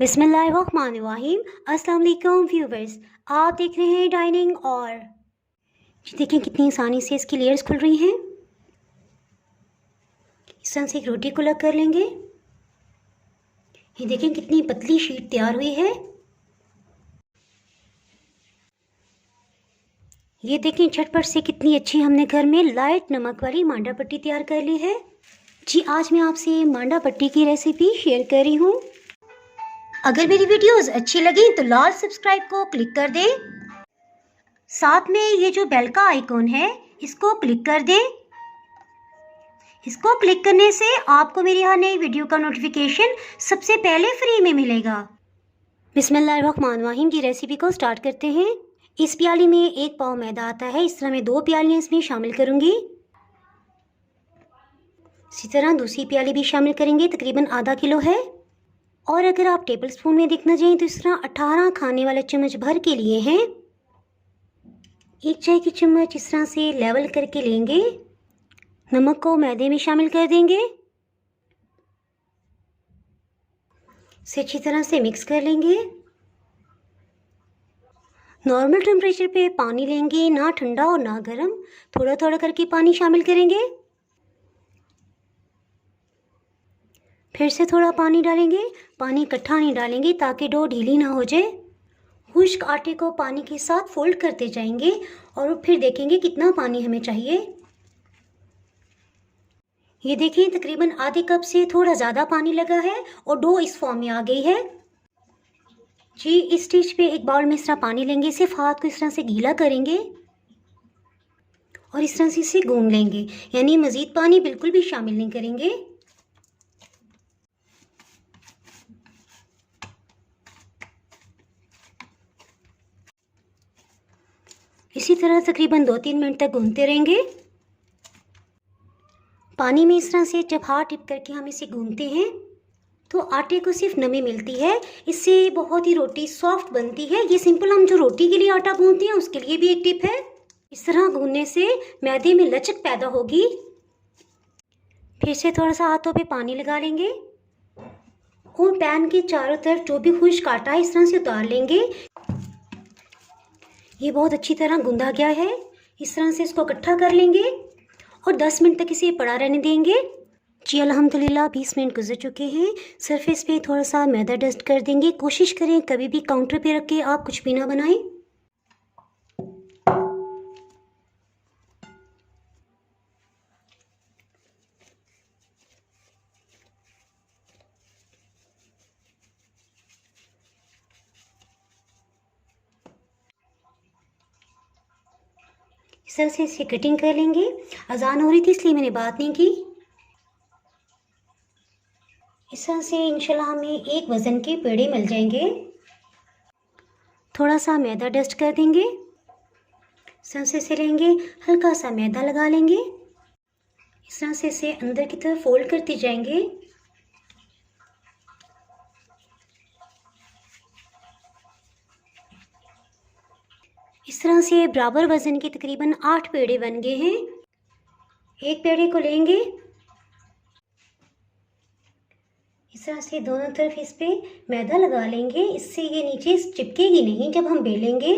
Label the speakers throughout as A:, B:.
A: बिस्मिल्लाहिर्रहमानिर्रहीम। अस्सलाम वालेकुम व्यूवर्स, आप देख रहे हैं डाइनिंग। और ये देखें कितनी आसानी से इसकी लेयर्स खुल रही हैं। इस तरह से एक रोटी को अलग कर लेंगे। ये देखें कितनी पतली शीट तैयार हुई है। ये देखें झटपट से कितनी अच्छी हमने घर में लाइट नमक वाली मांडा पट्टी तैयार कर ली है। जी, आज मैं आपसे मांडा पट्टी की रेसिपी शेयर कर रही हूँ। अगर मेरी वीडियोस अच्छी लगी तो लाल सब्सक्राइब को क्लिक कर दें। साथ में ये जो बेल का आइकॉन है इसको क्लिक कर दें। इसको क्लिक करने से आपको मेरी हर नई वीडियो का नोटिफिकेशन सबसे पहले फ्री में मिलेगा। बिस्मिल्लाहिर्रहमानिर्रहीम की रेसिपी को स्टार्ट करते हैं। इस प्याली में 1 पाव मैदा आता है। इस तरह मैं 2 प्यालियाँ इसमें शामिल करूँगी। इसी तरह दूसरी प्याली भी शामिल करेंगे, तकरीबन आधा किलो है। और अगर आप टेबल स्पून में देखना चाहें तो इस तरह 18 खाने वाले चम्मच भर के लिए हैं। 1 चाय की चम्मच इस तरह से लेवल करके लेंगे। नमक को मैदे में शामिल कर देंगे। इसे अच्छी तरह से मिक्स कर लेंगे। नॉर्मल टेम्परेचर पे पानी लेंगे, ना ठंडा और ना गर्म, थोड़ा थोड़ा करके पानी शामिल करेंगे। फिर से थोड़ा पानी डालेंगे। पानी इकट्ठा नहीं डालेंगे ताकि डो ढीली ना हो जाए। खुश्क आटे को पानी के साथ फोल्ड करते जाएंगे और फिर देखेंगे कितना पानी हमें चाहिए। ये देखें तकरीबन आधे कप से थोड़ा ज़्यादा पानी लगा है और डो इस फॉर्म में आ गई है। जी, इस स्टेज पे एक बाउल में इस तरह पानी लेंगे, सिर्फ हाथ को इस तरह से गीला करेंगे और इस तरह से इसे गूंद लेंगे, यानी मज़ीद पानी बिल्कुल भी शामिल नहीं करेंगे। इसी तरह तकरीबन 2-3 मिनट तक गूंदते रहेंगे। पानी में इस तरह से जब हाथ टिप करके हम इसे गूंदते हैं तो आटे को सिर्फ नमी मिलती है। इससे बहुत ही रोटी सॉफ्ट बनती है। ये सिंपल हम जो रोटी के लिए आटा गूंदते हैं उसके लिए भी एक टिप है। इस तरह गूंदने से मैदे में लचक पैदा होगी। फिर से थोड़ा सा हाथों पे पानी लगा लेंगे और पैन के चारों तरफ जो भी खुश्क आटा है इस तरह से उतार लेंगे। ये बहुत अच्छी तरह गूंदा गया है। इस तरह से इसको इकट्ठा कर लेंगे और 10 मिनट तक इसे पड़ा रहने देंगे। जी अल्हम्दुलिल्लाह 20 मिनट गुजर चुके हैं। सरफेस पे थोड़ा सा मैदा डस्ट कर देंगे। कोशिश करें कभी भी काउंटर पे रख के आप कुछ भी ना बनाएं। इस तरह से इसे कटिंग कर लेंगे। अजान हो रही थी इसलिए मैंने बात नहीं की। इस तरह से इंशाल्लाह हमें एक वज़न के पेड़े मिल जाएंगे। थोड़ा सा मैदा डस्ट कर देंगे। इस तरह से इसे लेंगे, हल्का सा मैदा लगा लेंगे। इस तरह से इसे अंदर की तरफ फोल्ड करते जाएंगे। इस तरह से बराबर वज़न के तकरीबन 8 पेड़े बन गए हैं। एक पेड़े को लेंगे, इस तरह से दोनों तरफ इस पे मैदा लगा लेंगे। इससे ये नीचे चिपकेगी नहीं जब हम बेलेंगे।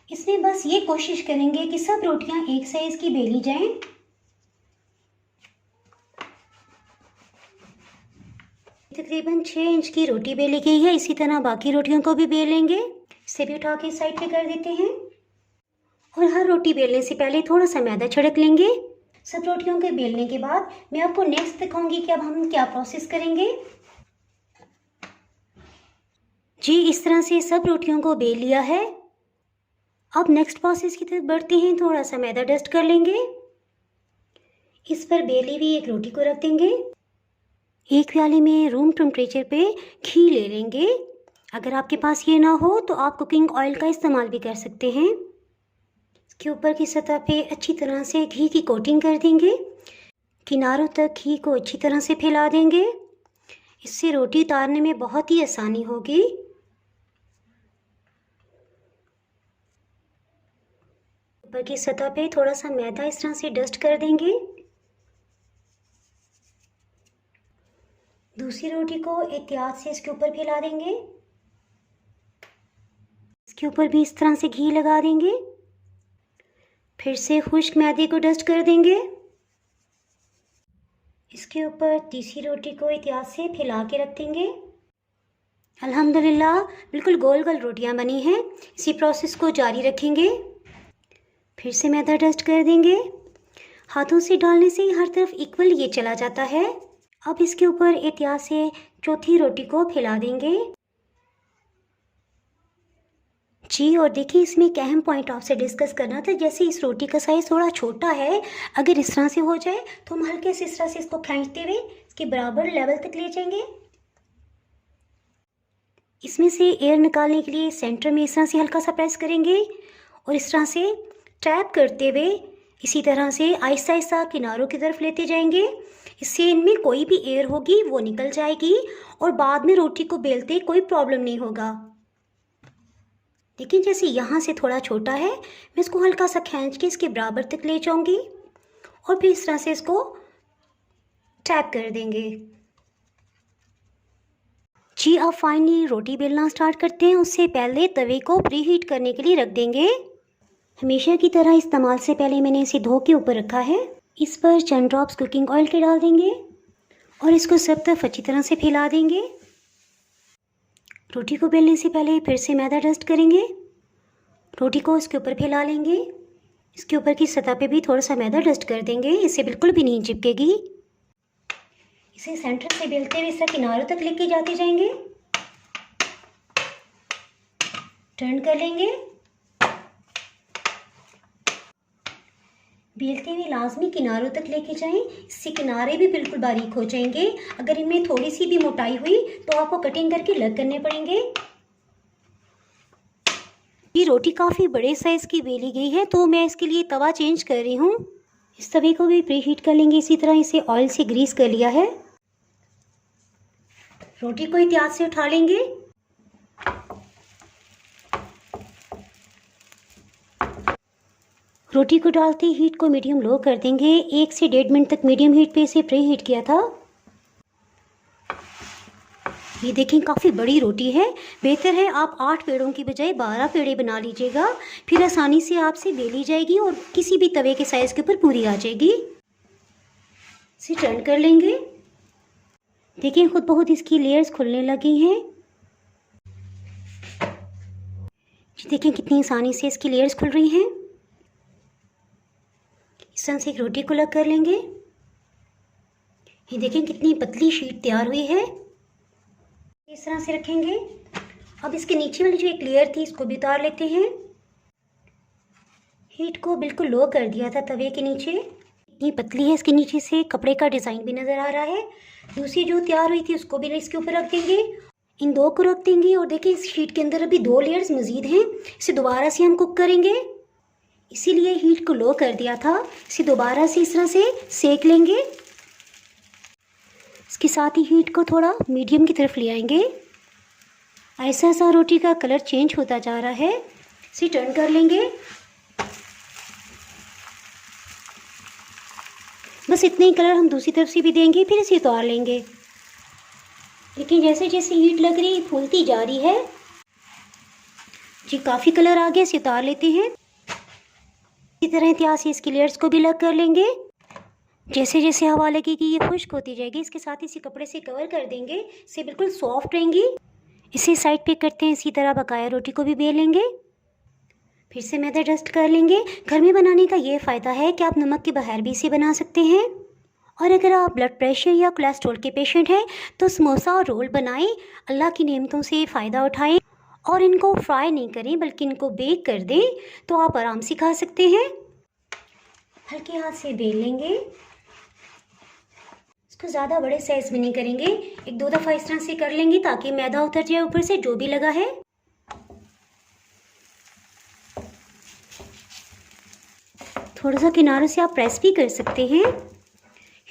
A: इसमें बस ये कोशिश करेंगे कि सब रोटियां एक साइज की बेली जाएं। तकरीबन 6 इंच की रोटी बेली गई है। इसी तरह बाकी रोटियों को भी बेलेंगे। इसे भी उठा के साइड पे कर देते हैं और हर रोटी बेलने से पहले थोड़ा सा मैदा छिड़क लेंगे। सब रोटियों के बेलने के बाद मैं आपको नेक्स्ट दिखाऊंगी कि अब हम क्या प्रोसेस करेंगे। जी, इस तरह से सब रोटियों को बेल लिया है। अब नेक्स्ट प्रोसेस की तरफ बढ़ते हैं। थोड़ा सा मैदा डस्ट कर लेंगे। इस पर बेली हुई एक रोटी को रख देंगे। एक प्याली में रूम टेम्परेचर पे घी ले लेंगे। अगर आपके पास ये ना हो तो आप कुकिंग ऑयल का इस्तेमाल भी कर सकते हैं। इसके ऊपर की सतह पे अच्छी तरह से घी की कोटिंग कर देंगे। किनारों तक घी को अच्छी तरह से फैला देंगे। इससे रोटी उतारने में बहुत ही आसानी होगी। ऊपर की सतह पे थोड़ा सा मैदा इस तरह से डस्ट कर देंगे। दूसरी रोटी को एहतियात से इसके ऊपर फैला देंगे। इसके ऊपर भी इस तरह से घी लगा देंगे। फिर से खुश्क मैदे को डस्ट कर देंगे। इसके ऊपर तीसरी रोटी को एहतियात से फैला के रख देंगे। अल्हम्दुलिल्लाह बिल्कुल गोल गोल रोटियां बनी हैं। इसी प्रोसेस को जारी रखेंगे। फिर से मैदा डस्ट कर देंगे। हाथों से डालने से हर तरफ इक्वल ये चला जाता है। अब इसके ऊपर एहतियात से चौथी रोटी को फैला देंगे। जी, और देखिए इसमें एक अहम पॉइंट आपसे डिस्कस करना था। जैसे इस रोटी का साइज़ थोड़ा छोटा है, अगर इस तरह से हो जाए तो हम हल्के से इस तरह से इसको खींचते हुए इसके बराबर लेवल तक ले जाएंगे। इसमें से एयर निकालने के लिए सेंटर में इस तरह से हल्का सा प्रेस करेंगे और इस तरह से टैप करते हुए इसी तरह से आहिस्ता आहिस्ता किनारों की तरफ लेते जाएंगे। इससे इनमें कोई भी एयर होगी वो निकल जाएगी और बाद में रोटी को बेलते कोई प्रॉब्लम नहीं होगा। देखिए जैसे यहाँ से थोड़ा छोटा है, मैं इसको हल्का सा खींच के इसके बराबर तक ले जाऊंगी और फिर इस तरह से इसको टैप कर देंगे। जी, अब फाइनली रोटी बेलना स्टार्ट करते हैं। उससे पहले तवे को प्री हीट करने के लिए रख देंगे। हमेशा की तरह इस्तेमाल से पहले मैंने इसे धो के ऊपर रखा है। इस पर चंद ड्रॉप्स कुकिंग ऑयल के डाल देंगे और इसको सब तरफ अच्छी तरह से फैला देंगे। रोटी को बेलने से पहले फिर से मैदा डस्ट करेंगे। रोटी को इसके ऊपर फैला लेंगे। इसके ऊपर की सतह पे भी थोड़ा सा मैदा डस्ट कर देंगे, इससे बिल्कुल भी नहीं चिपकेगी। इसे सेंटर से बेलते हुए इससे किनारों तक लेके जाते जाएंगे। टर्न कर लेंगे। बेलते हुए लाजमी किनारों तक लेके जाएं, इससे किनारे भी बिल्कुल बारीक हो जाएंगे। अगर इनमें थोड़ी सी भी मोटाई हुई तो आपको कटिंग करके अलग करने पड़ेंगे। ये रोटी काफ़ी बड़े साइज़ की बेली गई है तो मैं इसके लिए तवा चेंज कर रही हूँ। इस तवे को भी प्री हीट कर लेंगे। इसी तरह इसे ऑयल से ग्रीस कर लिया है। रोटी को एहतियात से उठा लेंगे। रोटी को डालते ही हीट को मीडियम लो कर देंगे। 1 से 1.5 मिनट तक मीडियम हीट पे इसे प्री हीट किया था। ये देखें काफ़ी बड़ी रोटी है। बेहतर है आप 8 पेड़ों की बजाय 12 पेड़े बना लीजिएगा, फिर आसानी से आपसे बेली जाएगी और किसी भी तवे के साइज़ के ऊपर पूरी आ जाएगी। इसे टर्न कर लेंगे। देखिए खुद बहुत इसकी लेयर्स खुलने लगी हैं। देखें कितनी आसानी से इसकी लेयर्स खुल रही हैं। इस तरह से एक रोटी को अलग कर लेंगे। ये देखें कितनी पतली शीट तैयार हुई है। इस तरह से रखेंगे। अब इसके नीचे वाली जो एक लेयर थी इसको भी उतार लेते हैं। हीट को बिल्कुल लो कर दिया था तवे के नीचे। इतनी पतली है, इसके नीचे से कपड़े का डिज़ाइन भी नज़र आ रहा है। दूसरी जो तैयार हुई थी उसको भी इसके ऊपर रख देंगे। इन दो को रख देंगे और देखिए इस शीट के अंदर अभी 2 लेयर्स मज़ीद हैं। इसे दोबारा से हम कुक करेंगे, इसीलिए हीट को लो कर दिया था। इसे दोबारा से इस तरह से सेक लेंगे। इसके साथ ही हीट को थोड़ा मीडियम की तरफ ले आएंगे। ऐसा ऐसा रोटी का कलर चेंज होता जा रहा है। इसे टर्न कर लेंगे। बस इतने ही कलर हम दूसरी तरफ से भी देंगे, फिर इसे उतार लेंगे। लेकिन जैसे जैसे हीट लग रही फूलती जा रही है। जी काफ़ी कलर आ गया, इसे उतार लेते हैं। इसी तरह एहतियात से इसकी लेयर्स को भी अलग कर लेंगे। जैसे जैसे हवा लगेगी ये खुश्क होती जाएगी। इसके साथ इसी कपड़े से कवर कर देंगे, इससे बिल्कुल सॉफ्ट रहेंगी। इसे साइड पे करते हैं। इसी तरह बकाया रोटी को भी बेल लेंगे। फिर से मैदा डस्ट कर लेंगे। घर में बनाने का ये फ़ायदा है कि आप नमक के बगैर भी इसे बना सकते हैं। और अगर आप ब्लड प्रेशर या कोलेस्ट्रॉल के पेशेंट हैं तो समोसा और रोल बनाएं। अल्लाह की नेमतों से फ़ायदा उठाएं और इनको फ्राई नहीं करें बल्कि इनको बेक कर दें तो आप आराम से खा सकते हैं। हल्के हाथ से बेल लेंगे। इसको ज़्यादा बड़े साइज़ में नहीं करेंगे, 1-2 दफ़ा इस तरह से कर लेंगे ताकि मैदा उतर जाए ऊपर से जो भी लगा है। थोड़ा सा किनारों से आप प्रेस भी कर सकते हैं।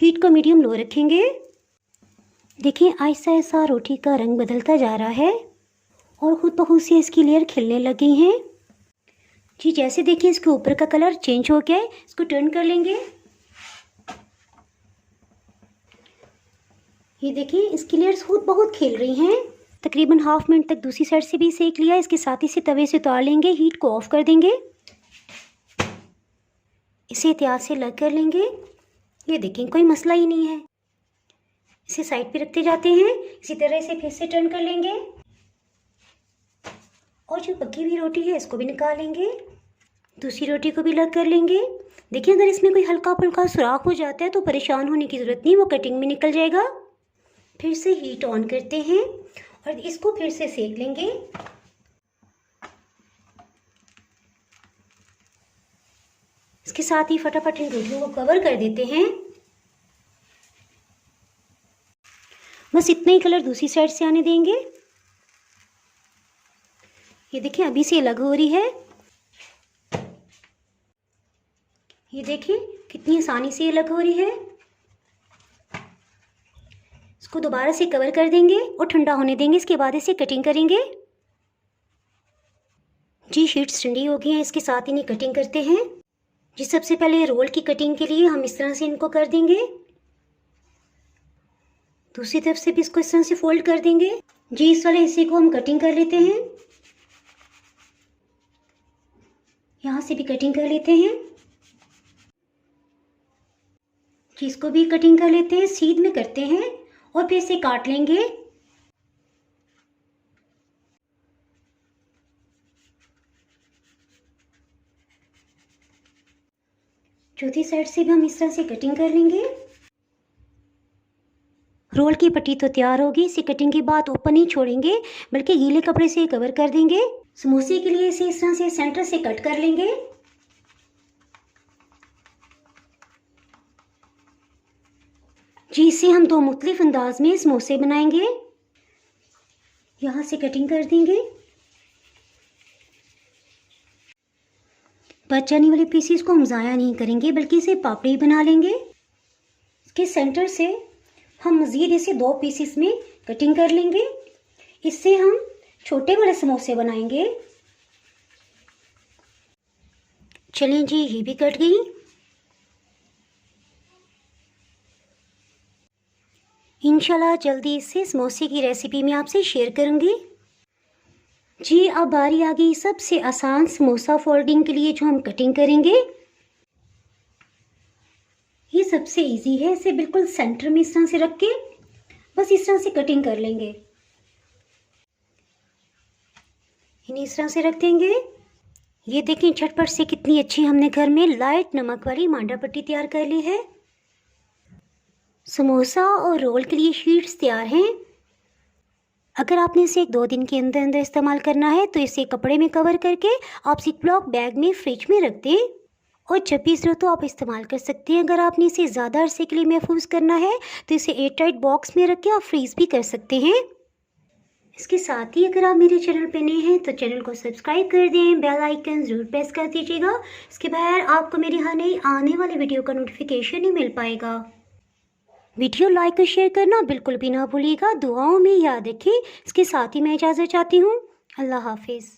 A: हीट को मीडियम लो रखेंगे। देखिए आहिस्ता आहिस्ता रोटी का रंग बदलता जा रहा है और ख़ुद ब खुद से इसकी लेयर खिलने लगी हैं। जी जैसे देखिए इसके ऊपर का कलर चेंज हो गया है, इसको टर्न कर लेंगे। ये देखिए इसकी लेयर्स खुद बहुत खिल रही हैं। तकरीबन हाफ मिनट तक दूसरी साइड से भी सेक लिया। इसके साथ ही से तवे से उतार लेंगे, हीट को ऑफ कर देंगे। इसे एहतियात से अलग कर लेंगे। ये देखिए कोई मसला ही नहीं है। इसे साइड पे रखते जाते हैं। इसी तरह इसे फिर से टर्न कर लेंगे और जो पकी हुई रोटी है इसको भी निकाल लेंगे। दूसरी रोटी को भी अलग कर लेंगे। देखिए अगर इसमें कोई हल्का फुल्का सुराख हो जाता है तो परेशान होने की ज़रूरत नहीं, वो कटिंग में निकल जाएगा। फिर से हीट ऑन करते हैं और इसको फिर से सेक लेंगे। इसके साथ ही फटाफट इन रोटियों को कवर कर देते हैं। बस इतना ही कलर दूसरी साइड से आने देंगे। ये देखिए अभी से अलग हो रही है। ये देखिए कितनी आसानी से अलग हो रही है। इसको दोबारा से कवर कर देंगे और ठंडा होने देंगे। इसके बाद इसे कटिंग करेंगे। जी शीट्स ठंडी हो गई हैं, इसके साथ इन्हें कटिंग करते हैं। जी सबसे पहले रोल की कटिंग के लिए हम इस तरह से इनको कर देंगे। दूसरी तरफ से भी इसको इस तरह से फोल्ड कर देंगे। जी इस वाले हिस्से को हम कटिंग कर लेते हैं। यहाँ से भी कटिंग कर लेते हैं। जी इसको भी कटिंग कर लेते हैं, सीध में करते हैं और फिर इसे काट लेंगे। चौथी साइड से भी हम इस तरह से कटिंग कर लेंगे। रोल की पट्टी तो तैयार होगी। इसे कटिंग के बाद ओपन नहीं छोड़ेंगे बल्कि गीले कपड़े से कवर कर देंगे। समोसे के लिए इसे इस तरह से सेंटर से कट कर लेंगे। जी इसे हम दो मुख्तलिफ अंदाज में समोसे बनाएंगे। यहाँ से कटिंग कर देंगे। बच जाने वाले पीसीस को हम ज़ाया नहीं करेंगे बल्कि इसे पापड़ी बना लेंगे। इसके सेंटर से हम मज़ीद इसे दो पीसीस में कटिंग कर लेंगे। इससे हम छोटे बड़े समोसे बनाएंगे। चलें जी ये भी कट गई। इंशाल्लाह जल्दी इससे समोसे की रेसिपी मैं आपसे शेयर करूंगी। जी अब बारी आ गई सबसे आसान समोसा फोल्डिंग के लिए जो हम कटिंग करेंगे। ये सबसे इजी है। इसे बिल्कुल सेंटर में इस तरह से रख के बस इस तरह से कटिंग कर लेंगे। इन्हें इस तरह से रख देंगे। ये देखें झटपट से कितनी अच्छी हमने घर में लाइट नमक वाली मांडा पट्टी तैयार कर ली है। समोसा और रोल के लिए शीट्स तैयार हैं। अगर आपने इसे 1-2 दिन के अंदर अंदर इस्तेमाल करना है तो इसे कपड़े में कवर करके आप जिपलॉक बैग में फ्रिज में रख दें और जब भी ज़रूरत हो आप इस्तेमाल कर सकते हैं। अगर आपने इसे ज़्यादा अरसे के लिए महफूज करना है तो इसे एयर टाइट बॉक्स में रख के आप फ्रीज़ भी कर सकते हैं। इसके साथ ही अगर आप मेरे चैनल पे नए हैं तो चैनल को सब्सक्राइब कर दें, बेल आइकन ज़रूर प्रेस कर दीजिएगा। इसके बगैर आपको मेरी हर नई आने वाली वीडियो का नोटिफिकेशन नहीं मिल पाएगा। वीडियो लाइक और शेयर करना बिल्कुल भी ना भूलिएगा। दुआओं में याद रखें। इसके साथ ही मैं इजाज़त चाहती हूँ। अल्लाह हाफिज़।